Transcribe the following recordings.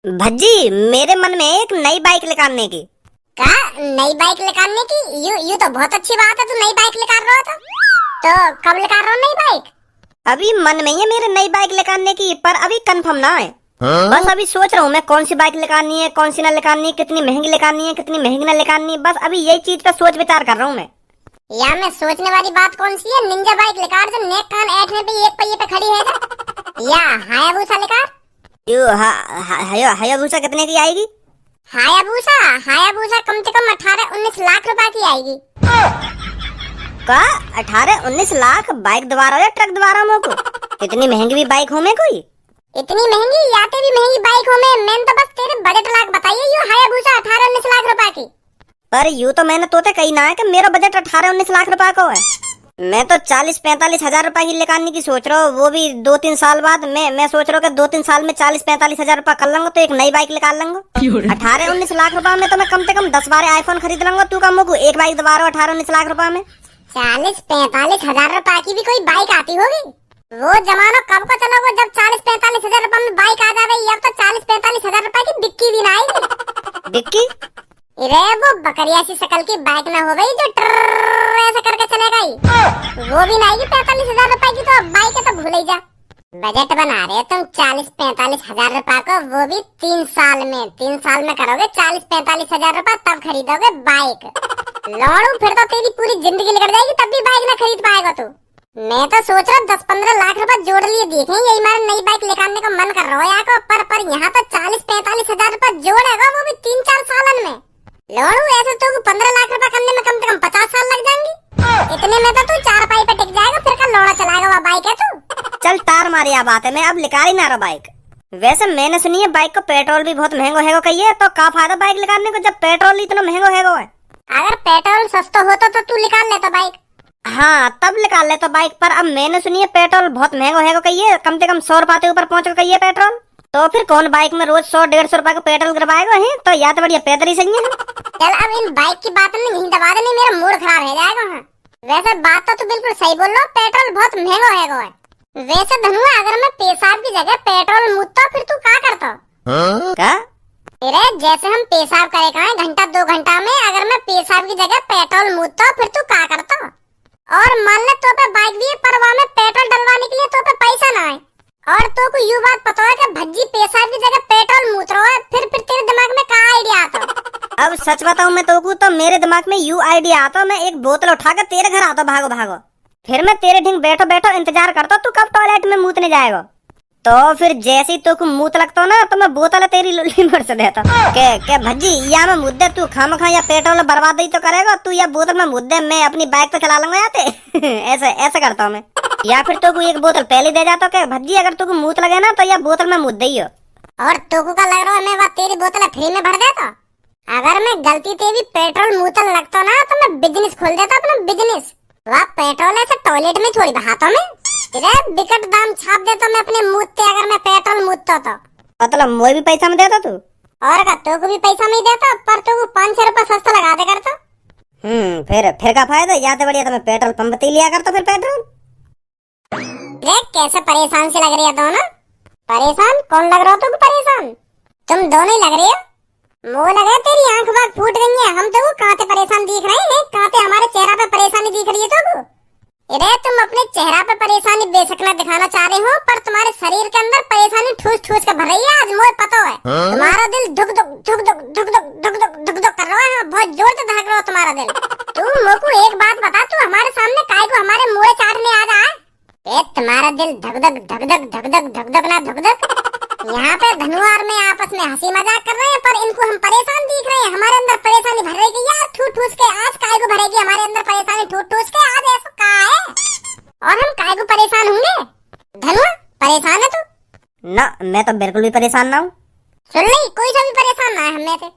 भज्जी, मेरे मन में एक नई बाइक निकालने की। का नई बाइक निकालने की? यू तो बहुत अच्छी बात है। तू नई बाइक निकाल रहा हो तो कब निकाल रहा हो नई बाइक? अभी मन में ही है मेरे नई बाइक निकालने की, पर अभी कंफर्म ना है। बस अभी सोच रहा हूँ मैं कौन सी बाइक निकालनी है, कौन सी ना निकालनी, कितनी महंगी निकालनी है, कितनी महंगी ना निकालनी। बस अभी यही चीज का सोच विचार कर रहा हूँ मैं। या मैं सोचने वाली बात कौन सी है? निंजा बाइक निकाल जो नेक कान ऐठने पे एक पहिए पे खड़ी है। या हायाबुसा निकाल। हायाबुसा कितने की आएगी? हायाबुसा हायाबुसा कम से कम 18-19 लाख रुपए की आएगी। का 18-19 लाख? बाइक दोबारा या ट्रक दोबारा मोको? इतनी महंगी भी बाइक हो में कोई? इतनी महंगी याते भी महंगी बाइक हो में मैंने तो बस तेरे बजट लाख बताइए। यू हायाबुसा 18-19 लाख रुपए की। पर यूँ तो मैंने तोते कही ना है कि मेरा बजट 18-19 लाख रुपए का है। मैं तो 40-45 हजार रुपए की निकालने की सोच रहा हूँ, वो भी 2-3 साल बाद। मैं सोच रहा हूँ कि 2-3 साल में 40-45 हजार रुपए कर लूंगा तो एक नई बाइक निकाल लूंगा। 18-19 लाख रुपए में तो मैं कम से कम 10-12 आईफोन खरीद लूंगा। तू कम होगी एक बाइक दोबारा 18-19 लाख रुपए में? 40-45 हजार रुपए की भी कोई बाइक आती होगी? वो जमाना कब का चला वो जब 40-45 हजार रुपए में बाइक आ जाए। अब तो 40-45 हजार रुपए की डिक्की भी ना आएगी। डिक्की? अरे वो बकरिया सी शकल की बाइक ना हो गई जो ऐसा करके चलेगा ही, वो भी ना आएगी 45 हजार रुपए की। तो बाइक है तो भूल ही जा। बजट बना रहे तुम 40-45 हजार रुपए को, वो भी 3 साल में। 3 साल में करोगे 40-45 हजार रुपए, तब खरीदोगे बाइक। लौड़ू फिर तो तेरी पूरी जिंदगी निकल जाएगी, तब भी बाइक ना खरीद पाएगा तू। मैं तो सोच रहा 10-15 लाख रुपए जोड़ लिए देखें, यही मेरा नई बाइक निकालने का मन कर रहा है यहाँ को। पर यहाँ तो 40-45 हजार रुपए जोड़ेगा, वो भी 3-4 सालन में। लोड़ू ऐसे तो 15 लाख रुपए करने में कम से कम 50 साल लग जाएंगे। इतने में तो तू 4 पाई पे टिक जाएगा, फिर का लौड़ा चलाएगा वो बाइक है तू। चल तार मारी बात है, मैं अब निकाल ही ना रहा बाइक। वैसे मैंने सुनी है बाइक को पेट्रोल भी बहुत महंगा है कहिए, तो का फायदा बाइक निकालने को जब पेट्रोल इतना महंगा है। अगर पेट्रोल सस्ता होता तो तू निकाल लेता बाइक। हाँ तब निकाल लेता बाइक, पर अब मैंने सुनी है पेट्रोल बहुत महंगा है कहिए, कम से कम 100 रुपए के ऊपर पहुंच कहिए पेट्रोल। तो फिर कौन बाइक में रोज 100-150 रुपए का पेट्रोल करवाएगा है? तो या तो बढ़िया पैदल ही सही है। चल अब इन बाइक की बात में नहीं दबा देनी, मेरा मूड खराब हो जाएगा। हाँ वैसे बात तो तू बिल्कुल सही बोल रहा, पेट्रोल बहुत महंगा है। वैसे धनुआ अगर मैं पेशाब की जगह पेट्रोल मुद्दा फिर तू क्या करता? क्या? अरे जैसे हम पेशाब करे कहा घंटा 2 घंटा में, अगर मैं पेशाब की जगह पेट्रोल मुद्दा फिर तू क्या करता? और मान ले तो पे बाइक भी है, पर वहाँ में पेट्रोल डलवाने के लिए तो पे पैसा ना है। और तो को यू बात पता है कि भज्जी पेशाब की जगह पेट्रोल मूत रहा है, फिर तेरे दिमाग में क्या आइडिया आता? अब सच बताऊं मैं तो मेरे दिमाग में यू आइडिया आता, मैं एक बोतल उठाकर तेरे घर आता भागो भागो। फिर मैं तेरे ढिंग बैठो बैठो इंतजार करता तू कब टॉयलेट में मूतने जाएगा। तो फिर जैसे ही तो मूत लगता ना तो मैं बोतल तेरी लुल्ली भर से देता के भज्जी या मैं मुद्दे तू खाम खा या पेट्रोल बर्बाद ही तो करेगा तू, या बोतल में मुद्दे मैं अपनी बाइक तो चला लूंगा याते। ऐसे करता हूँ मैं। या फिर तो एक बोतल पहले दे जाता के भज्जी अगर तू मूत लगे ना तो या बोतल में मुद्दे ही हो। और तो का लग रहा है मैं तेरी बोतल फ्री में भर देता। अगर मैं गलती से भी पेट्रोल मूतल लगता ना तो मैं बिजनेस खोल देता अपना बिजनेस। वह पेट्रोल ऐसे टॉयलेट में थोड़ी बहाता मैं, बिकट दाम छाप देता मैं अपने मूतते अगर मैं पेट्रोल मूतता तो। मतलब मुझे भी पैसा में देता तू? और का तो को भी पैसा में देता, पर तो 500 रुपए सस्ता लगा दे करता। फिर का फायदा? या तो बढ़िया तो मैं पेट्रोल पंप पे लिया करता फिर पेट्रोल। देख कैसे परेशान से लग रही है दोनों। परेशान कौन लग रहा हो? तुम परेशान तुम दोनों ही लग रही हो। मुँह लगे तेरी आंख बाग फूट गई है। हम तो कांते परेशान दिख रहे हैं, कांते हमारे चेहरा पे परेशानी दिख रही है। तो अरे तुम अपने चेहरा पे परेशानी बेशक न दिखाना चाह रहे हो, पर तुम्हारे शरीर के अंदर परेशानी ठूस ठूस के भर रही है। आज मुझे पता है तुम्हारा दिल धुक धुक धुक धुक धुक धुक धुक धुक धुक धुक कर रहा है, बहुत जोर से धड़क रहा हो तुम्हारा दिल। तू मुझको एक बात बता, तू हमारे सामने काय को हमारे मुँह चाटने आ रहा है? तुम्हारा दिल धक धक धक धक धक धक धक धक ना धक धक। यहाँ पे धनुआ और मैं आपस में हंसी मजाक कर रहे हैं, पर इनको हम परेशान दिख रहे हैं। हमारे अंदर परेशानी भर रही है यार, ठूस ठूस के। आज काय को भरेगी हमारे अंदर परेशानी ठूस ठूस के? आज ऐसा का है और हम काय को परेशान होंगे? धनुआ परेशान है तू? ना मैं तो बिल्कुल भी परेशान ना हूँ। सुन ली कोई सा भी परेशान ना है हमें से।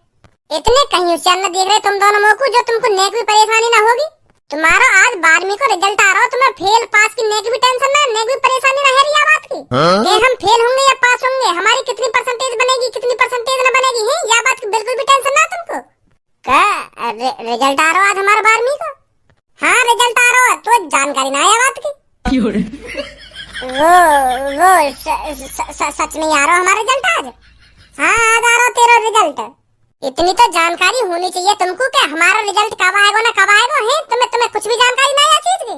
इतने कहीं होशियार न देख रहे तुम दोनों मुँह को, जो तुमको नेक भी परेशानी ना होगी। तुम्हारा आज 12वीं को रिजल्ट आ रहा हो, तुम्हें फेल पास की नेक भी टेंशन ना, नेक भी परेशानी ना है रिया बात की। ये हम फेल होंगे या पास होंगे, हमारी कितनी परसेंटेज बनेगी कितनी परसेंटेज न बनेगी है, या बात की बिल्कुल भी टेंशन ना तुमको। क्या रिजल्ट आ रहा है आज हमारा 12वीं का? हाँ रिजल्ट आ रहा है, तो जानकारी ना है बात की। वो सच नहीं आ रहा हमारा रिजल्ट आज? हाँ आ जा रहा तेरा रिजल्ट। इतनी तो जानकारी होनी चाहिए तुमको कि हमारा रिजल्ट कब आएगा ना कब आएगा है। तुम्हें कुछ भी जानकारी नहीं है चीज की।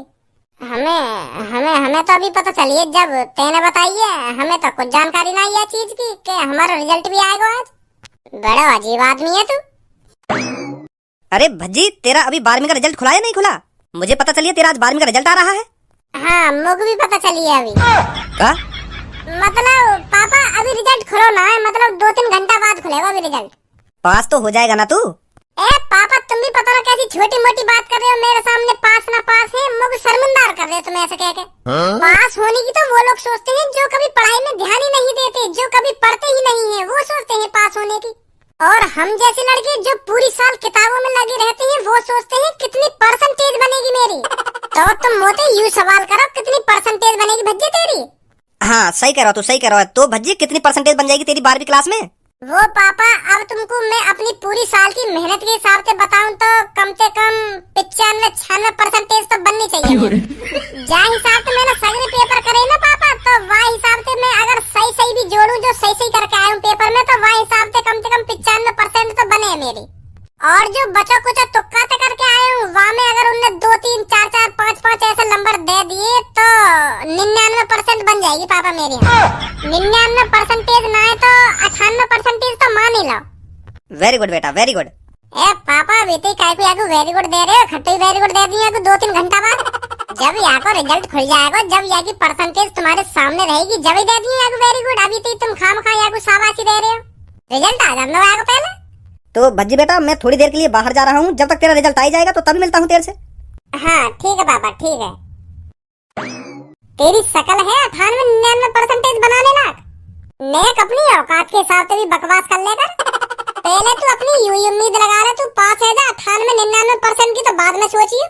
हमें हमें हमें तो अभी पता चली है जब तेने बताई है। हमें तो कुछ जानकारी नहीं है चीज की कि हमारा रिजल्ट भी आएगा आज। बड़ा अजीब आदमी है तू। अरे भज्जी, तेरा अभी 12वीं का रिजल्ट खुला या नहीं खुला? मुझे पता चलिए तेरा आज 12वीं का रिजल्ट आ रहा है। हाँ मुझे भी पता चली है अभी। का? मतलब पापा अभी रिजल्ट खुलो ना है, मतलब 2-3 घंटा बाद खुलेगा अभी रिजल्ट। पास तो हो जाएगा ना तू? ए पापा तुम भी पता ना कैसी छोटी मोटी बात कर रहे हो मेरे सामने। पास ना पास है, मुझे शर्मिंदा कर रहे हो तुम ऐसे कह के। पास होने की तो वो लोग सोचते हैं जो कभी पढ़ाई में ध्यान ही नहीं देते, जो कभी पढ़ते ही नहीं है, वो सोचते हैं पास होने की। और हम जैसे लड़के जो पूरी साल किताबों में लगे रहते हैं वो सोचते हैं कितनी परसेंटेज बनेगी मेरी। तो तुम मोटे यूं सवाल करो कितनी परसेंटेज बनेगी भज्जी तेरी। हाँ सही कह रहा हो, तू सही कह रहा है। तो भज्जी कितनी परसेंटेज बन जाएगी तेरी 12वीं क्लास में? वो पापा अब तुमको मैं अपनी पूरी साल की मेहनत के हिसाब से बताऊं तो कम से कम 95-96% तो बननी चाहिए। जा हिसाब से मैंने सगरे पेपर करे ना पापा, तो वह हिसाब से मैं अगर सही भी जोड़ू जो सही करके आया हूँ पेपर में, तो वह हिसाब से कम 95% तो बने मेरी। और जो बचा कुछ तुक्का से करके आए हूँ वहाँ में अगर उनने 2-3, 4-4, 5-5 ऐसे नंबर दे दिए तो 99% बन जाएगी पापा मेरी। 99% ना है तो 98% तो मान ही लो। वेरी गुड बेटा, वेरी गुड। ए पापा बेटे काय को याको वेरी गुड दे रहे हो? खट्टी वेरी गुड दे दिया 2-3 घंटा बाद। जब यहाँ को रिजल्ट खुल जाएगा, जब यहाँ की परसेंटेज तुम्हारे सामने रहेगी, जब ही दे दिए याको वेरी गुड। अभी तो तुम खामखा याको शाबाशी दे रहे हो। रिजल्ट आ जाने दो याको पहले। तो भज्जी बेटा मैं थोड़ी देर के लिए बाहर जा रहा हूँ, जब तक तेरा रिजल्ट आ ही जाएगा तो तभी मिलता हूँ तेरे से। हाँ ठीक है पापा ठीक है। तेरी शकल है 98-99% बनाने लायक। नेक अपनी औकात के हिसाब से भी बकवास कर लेकर। पहले तू अपनी यूं उम्मीद लगा रहा तू पास है जा 98-99% की, तो बाद में सोचिए।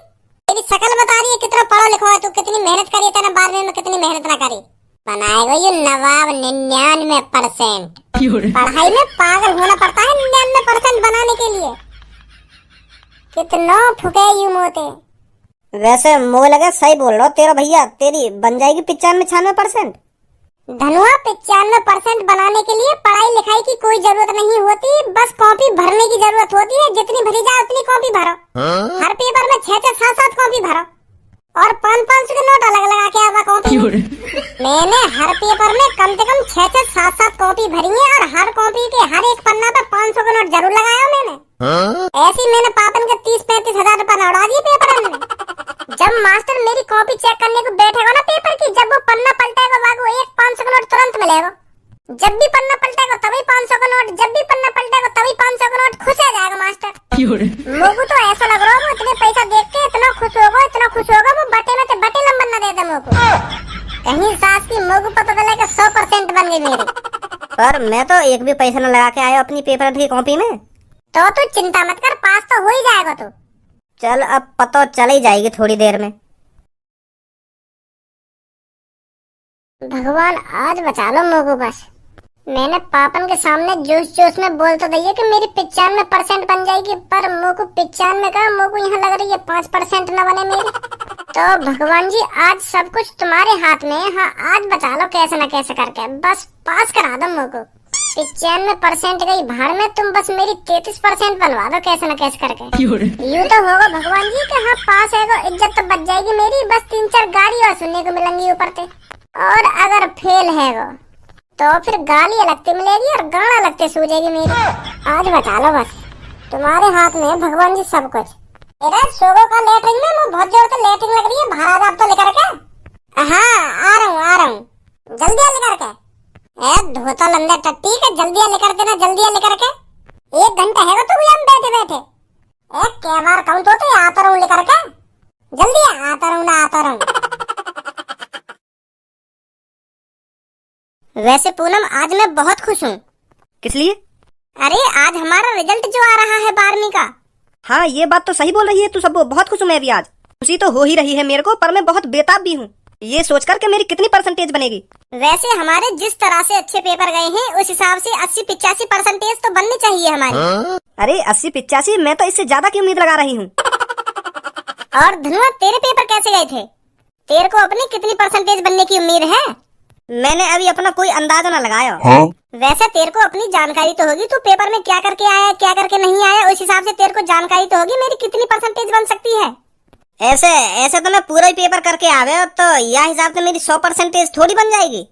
तेरी शकल बता रही है कितना पढ़ो लिखो है तू, कितनी मेहनत करी तेने 12वीं में, कितनी मेहनत ना करी। बनाएगा ये नवाब 99%। पढ़ाई में पागल होना पड़ता है 99% बनाने के लिए। कितना फुके यूं मोटे। वैसे मुझे लगा सही बोल रहा हो तेरा भैया, तेरी बन जाएगी 95-96%। धनुआ 95% बनाने के लिए पढ़ाई लिखाई की कोई जरूरत नहीं होती, बस कॉपी भरने की जरूरत होती है। जितनी भरी जाए उतनी कॉपी भरो। हर पेपर में 6-6, 7-7 कॉपी भरो और 500 के नोट अलग लगा के आवा कॉपी। मैंने हर पेपर में कम से कम 6-6, 7-7 कॉपी भरी है और हर कॉपी के हर एक पन्ना पे 500 का नोट जरूर लगाया मैंने। ऐसी मैंने पापन के 30-35 हजार रुपए उड़ा दिए पेपर में। जब मास्टर मेरी कॉपी चेक करने को बैठेगा ना पेपर की, जब वो पन्ना पलटेगा वागो एक 500 का नोट तुरंत मिलेगा। जब भी पन्ना पलटेगा तभी 500 का नोट, जब भी पन्ना पलटेगा तभी 500 का नोट। खुश हो जाएगा मास्टर। मुझे तो ऐसा लग रहा है वो इतने पैसा देख के इतना खुश होगा वो बटे में से बटे नंबर न दे दे मुझको। कहीं सास की मुझको पता चला कि 100% बन गई मेरी। पर मैं तो एक भी पैसा न लगा के आया अपनी पेपर की कॉपी में। तो तू चिंता मत कर, पास तो हो ही जाएगा तू। चल अब पता चल ही जाएगी थोड़ी देर में। भगवान आज बचा लो मुझको बस। मैंने पापन के सामने जोश में बोल तो दिया कि मेरी 95% बन जाएगी, पर मुझको 95 का मुझको यहाँ लग रही है 5% न बने मेरी। तो भगवान जी आज सब कुछ तुम्हारे हाथ में है। हाँ आज बचा लो कैसे न कैसे करके, बस पास करा दो मुझको। 95% गई भाड़ में, तुम बस मेरी 33% बनवा दो कैसे न कैसे करके। यूँ तो होगा भगवान जी कि हाँ पास है, इज्जत तो बच जाएगी मेरी। बस 3-4 गाड़ी और सुनने को मिलेंगी ऊपर से। और अगर फेल है वो तो फिर गाली अलग से मिलेगी और गाना अलग से सूझेगी मेरी। आज बचा लो बस, तुम्हारे हाथ में है भगवान जी सब कुछ। मेरा सोगो का लेटरिंग में मुझे बहुत जोर से लेटरिंग लग रही है। बाहर आप तो लेकर के। हाँ आ रहा हूँ जल्दी आ लेकर के। धोता लंदे टट्टी के जल्दी आ लेकर के ना, जल्दी आ लेकर के। 1 घंटा है तो हम बैठे क्या बार कहूँ तो आता रहूँ लेकर के। जल्दी आता रहूँ। वैसे पूनम आज मैं बहुत खुश हूँ। किस लिए? अरे आज हमारा रिजल्ट जो आ रहा है 12वीं का। हाँ ये बात तो सही बोल रही है तू, सब बहुत खुश हूँ मैं भी आज। खुशी तो हो ही रही है मेरे को, पर मैं बहुत बेताब भी हूँ ये सोचकर कि मेरी कितनी परसेंटेज बनेगी। वैसे हमारे जिस तरह से अच्छे पेपर गए हैं उस हिसाब से 80-85% तो बननी चाहिए हमारी। अरे 80-85 मैं तो इससे ज्यादा की उम्मीद लगा रही हूँ। और धनुआ तेरे पेपर कैसे गए थे? तेरे को अपनी कितनी परसेंटेज बनने की उम्मीद है? मैंने अभी अपना कोई अंदाजा ना लगाया। वैसे तेरे को अपनी जानकारी तो होगी, तू पेपर में क्या करके आया क्या करके नहीं आया, उस हिसाब से तेरे को जानकारी तो होगी मेरी कितनी परसेंटेज बन सकती है। ऐसे ऐसे तो मैं पूरा ही पेपर करके आवे हो, तो यह हिसाब से मेरी 100% थोड़ी बन जाएगी।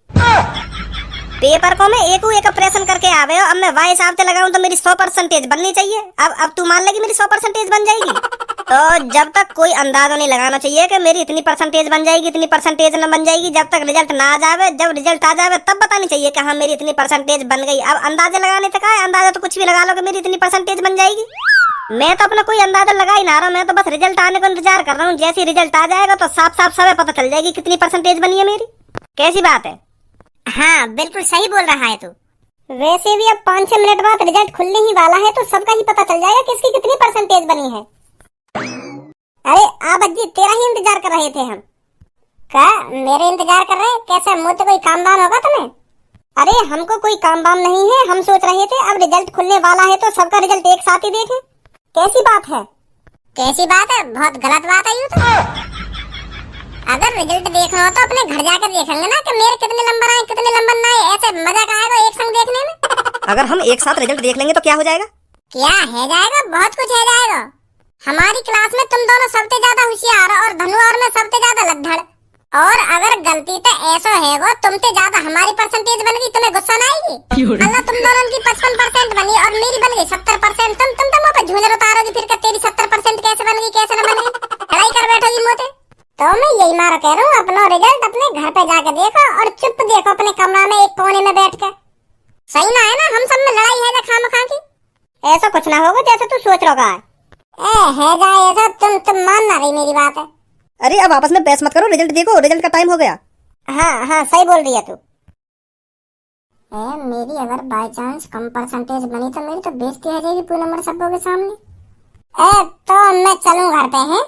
पेपर को मैं एक ऑपरेशन करके आवे हो, अब मैं वह हिसाब से लगाऊं तो मेरी 100% बननी चाहिए। अब तू मान लेगी मेरी 100% बन जाएगी। तो जब तक कोई अंदाजा नहीं लगाना चाहिए कि मेरी इतनी परसेंटेज बन जाएगी, इतनी परसेंटेज न बन जाएगी। जब तक रिजल्ट ना आ जावे, जब रिजल्ट आ जावे तब बतानी चाहिए कि हाँ मेरी इतनी परसेंटेज बन गई। अब अंदाजा लगाने तक है, अंदाजा तो कुछ भी लगा लो कि मेरी इतनी परसेंटेज बन जाएगी। मैं तो अपना कोई अंदाजा लगा ही ना रहा हूँ, मैं तो बस रिजल्ट आने को इंतजार कर रहा हूँ। जैसे रिजल्ट आ जाएगा तो साफ साफ सब पता चल जाएगी कितनी परसेंटेज बनी है मेरी। कैसी बात है? हाँ बिल्कुल सही बोल रहा है तू। वैसे भी अब 5-6 मिनट बाद रिजल्ट खुलने ही वाला है, तो सबका ही पता चल जाएगा किसकी कितनी परसेंटेज बनी है। अरे आ बज्जी, तेरा ही इंतजार कर रहे थे हम। क्या मेरे इंतजार कर रहे? कैसा मुझे तो कोई काम वाम होगा तुम्हें? अरे हमको कोई काम वाम नहीं है, हम सोच रहे थे अब रिजल्ट खुलने वाला है तो सबका रिजल्ट एक साथ ही देखें। कैसी बात है? कैसी बात है? बहुत गलत बात है। यूँ तो अगर रिजल्ट देखना हो तो अपने घर जाकर देखेंगे ना कि मेरे कितने नंबर आए कितने नंबर ना आए। ऐसे मजा का आएगा एक संग देखने में। अगर हम एक साथ रिजल्ट देख लेंगे तो क्या हो जाएगा? क्या है जाएगा? बहुत कुछ है जाएगा। हमारी क्लास में तुम दोनों सबसे ज्यादा होशियार और धनु और मैं सबसे ज्यादा लद्दड़। और अगर गलती तो ऐसा है वो तुमसे ज्यादा हमारी परसेंटेज बन गई, तुम्हें गुस्सा ना आएगी? अल्लाह तुम दोनों की 55% बनी और मेरी बन गई 70%। तुम तो मुँह पे झूलर उतारोगी फिर कि तेरी 70% कैसे बन गई कैसे न बनी। लड़ाई कर बैठोगी मुझे। तो मैं यही मारा कह रहा हूँ, अपना रिजल्ट अपने घर पे जाके देखो और चुप देखो अपने कमरा में एक कोने में बैठ कर। सही ना है ना? हम सब में लड़ाई है ना खामखा की? ऐसा कुछ ना होगा जैसे तू सोच रहा है। है जाए ऐसा, तुम मान ना रही मेरी बात है। अरे अब आपस में बहस मत करो, रिजल्ट देखो, रिजल्ट का टाइम हो गया। हाँ हाँ सही बोल रही है तू। मेरी अगर बाय चांस कम परसेंटेज बनी तो मेरी तो बेइज्जती हो जाएगी पूरे नंबर सबों के सामने। तो मैं चलूं घर पे हैं।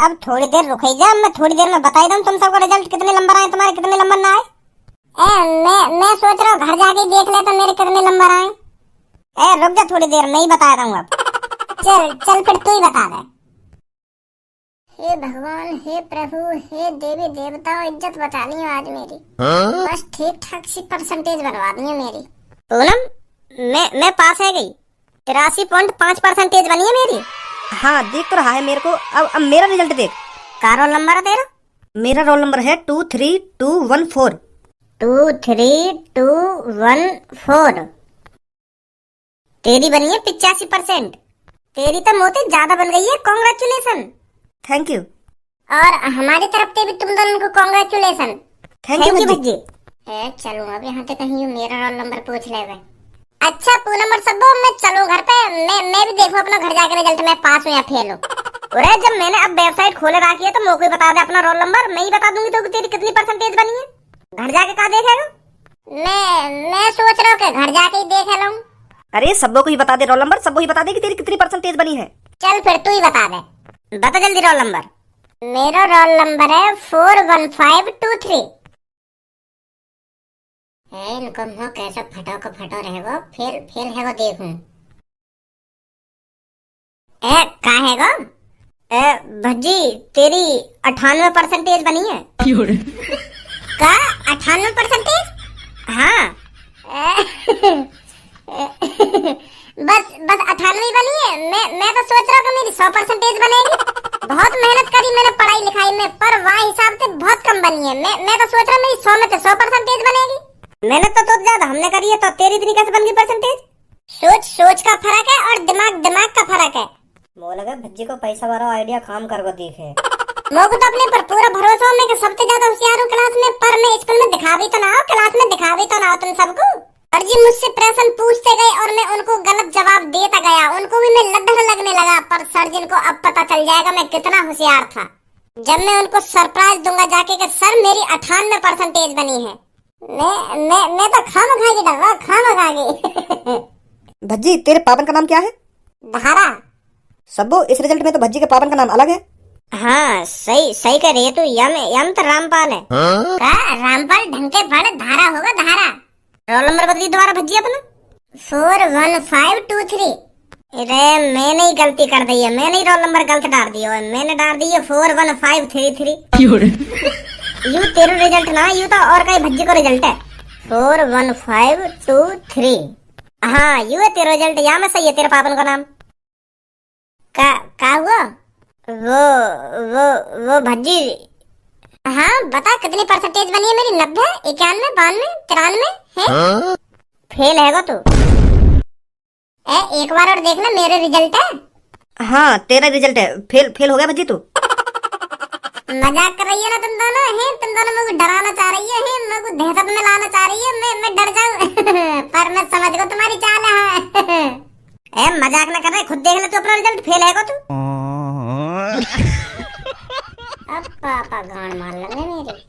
अब थोड़ी देर रुक जा, मैं थोड़ी देर में बता ही दूं तुम सबको रिजल्ट कितने नंबर आए तुम्हारे कितने नंबर ना आए। मैं सोच रहा हूँ घर जाके देख ले तो मेरे कितने नंबर आए। रुक जा थोड़ी देर, मैं ही बता दूंगा। चल चल फिर तू ही बता दे। हे भगवान, हे प्रभु, हे देवी देवताओं, इज्जत बचा ली आज मेरी। बस ठीक ठाक सी परसेंटेज बनवा दी है मेरी। पूनम मैं पास है गई, 83.5% बनी है मेरी। हाँ देख तो रहा है मेरे को। अब मेरा रिजल्ट देख। का रोल नंबर है तेरा? मेरा रोल नंबर है 23214। 23214। तेरी बनी है 85%। तेरी तो मोती ज्यादा बन गई है, कॉन्ग्रेचुलेशन। Thank you. और हमारी तरफ से भी तुम दोनों को कॉन्ग्रेचुलेशन। Thank you Bhajji. चलो अब यहाँ पे कहीं मेरा रोल नंबर पूछ ले गए। अच्छा पूनम और सबो, मैं चलूं घर पे। मैं भी देखूं अपना घर जाकर रिजल्ट में पास हूं या फेल हूं। अरे जब मैंने अब वेबसाइट खोले रखी है तो मुझे कोई बता दे अपना रोल नंबर, मैं ही बता दूंगी तो तेरी कितनी परसेंटेज बनी है। घर जाके कहा देखेगा? मैं सोच रहा हूँ कि घर जाके ही देख लूं। अरे सबको ही बता दे रोल नंबर, सबको ही बता दे कि तेरी कितनी परसेंटेज बनी है। चल फिर तू ही बता दे, बता जल्दी रोल नंबर। मेरा रोल नंबर है 41523। इनको मुँह कैसे फटो को फटो रहेगा, फेल है वो देखूं। का है गो? भज्जी तेरी 98% बनी है। का 98%? हाँ। बस 98 बनी है। मैं तो सोच रहा हूँ मेरी 100% बनेगी। बहुत मेहनत करी मैंने पढ़ाई लिखाई में, पर वहाँ हिसाब से बहुत कम बनी है। मैं तो सोच रहा मेरी 100 में से 100% बनेगी। मेहनत तो ज्यादा हमने करी है, तो तेरी इतनी कैसे बन गई परसेंटेज? सोच का फर्क है और दिमाग का फर्क है। वो लगा भज्जी को पैसा वाला आइडिया काम कर को देखे। मुझे तो अपने पर पूरा भरोसा है कि सबसे ज्यादा होशियार हूँ क्लास में, पर मैं स्कूल में दिखा भी तो ना हो, क्लास में दिखा भी तो ना हो तुम सबको। और जी मुझसे प्रश्न पूछते गए और मैं उनको गलत जवाब देता गया, उनको भी मैं लड्डू लगने लगा। पर सर जिनको अब पता चल जाएगा मैं कितना होशियार था, जब मैं उनको सरप्राइज दूंगा जाके कि सर मेरी 98% बनी है। मैं तो खामखागी डर रहा, खामखागी। भज्जी तेरे पापन का नाम क्या है? धारा। सबो इस रिजल्ट में तो भज्जी के पापन का नाम अलग है। हाँ सही कह रही है तू। यम तो रामपाल है। का रामपाल ढंग के पढ़, धारा होगा धारा। रोल नंबर बदली दोबारा भज्जी अपना। 41523। अरे मैंने ही गलती कर दी है, मैंने ही रोल नंबर गलत डाल दिया है। मैंने डाल दी है 41533। यू तेरा रिजल्ट ना, यू तो और कई भज्जी को रिजल्ट है। 41523। हाँ यू है तेरा रिजल्ट, या में सही है तेरे पापन का नाम। का हुआ? वो भज्जी। हाँ बता कितनी परसेंटेज बनी है मेरी? 90, 91, 92, 93 है? फेल है तू? एक बार और देखना मेरे रिजल्ट है। हाँ तेरा रिजल्ट है, फेल हो गया भज्जी तू। मजाक कर रही है ना तुम दोनों? हैं तुम दोनों मेरे को डराना चाह रही है, मेरे को दहशत में लाना चाह रही है, मैं डर जाऊं। पर मैं समझ गई तुम्हारी चाल है। मजाक ना कर रहे, खुद देख ले तू अपना रिजल्ट, फेल है तू। अब पापा गांड मार लेंगे मेरे।